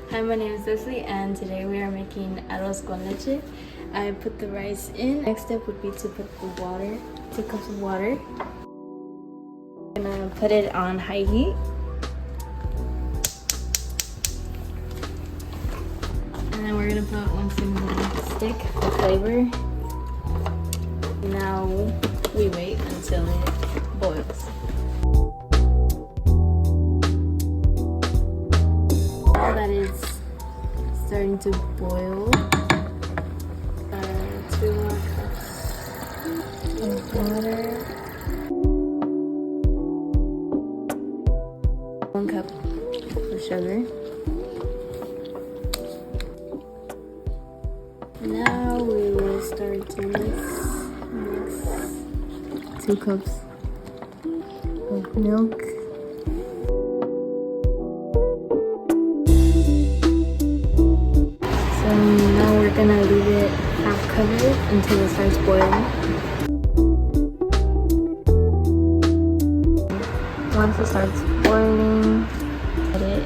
Hi, my name is Leslie and today we are making arroz con leche. I put the rice in. Next step would be to put the water, 2 cups of water. I'm gonna put it on high heat. And then we're gonna put 1 cinnamon stick for flavor. Now we wait until it boils. Now that it's starting to boil, 2 more cups of water, 1 cup of sugar. Now we will start to mix 2 cups of milk. So now we're gonna leave it half covered until it starts boiling. Once it starts boiling, let it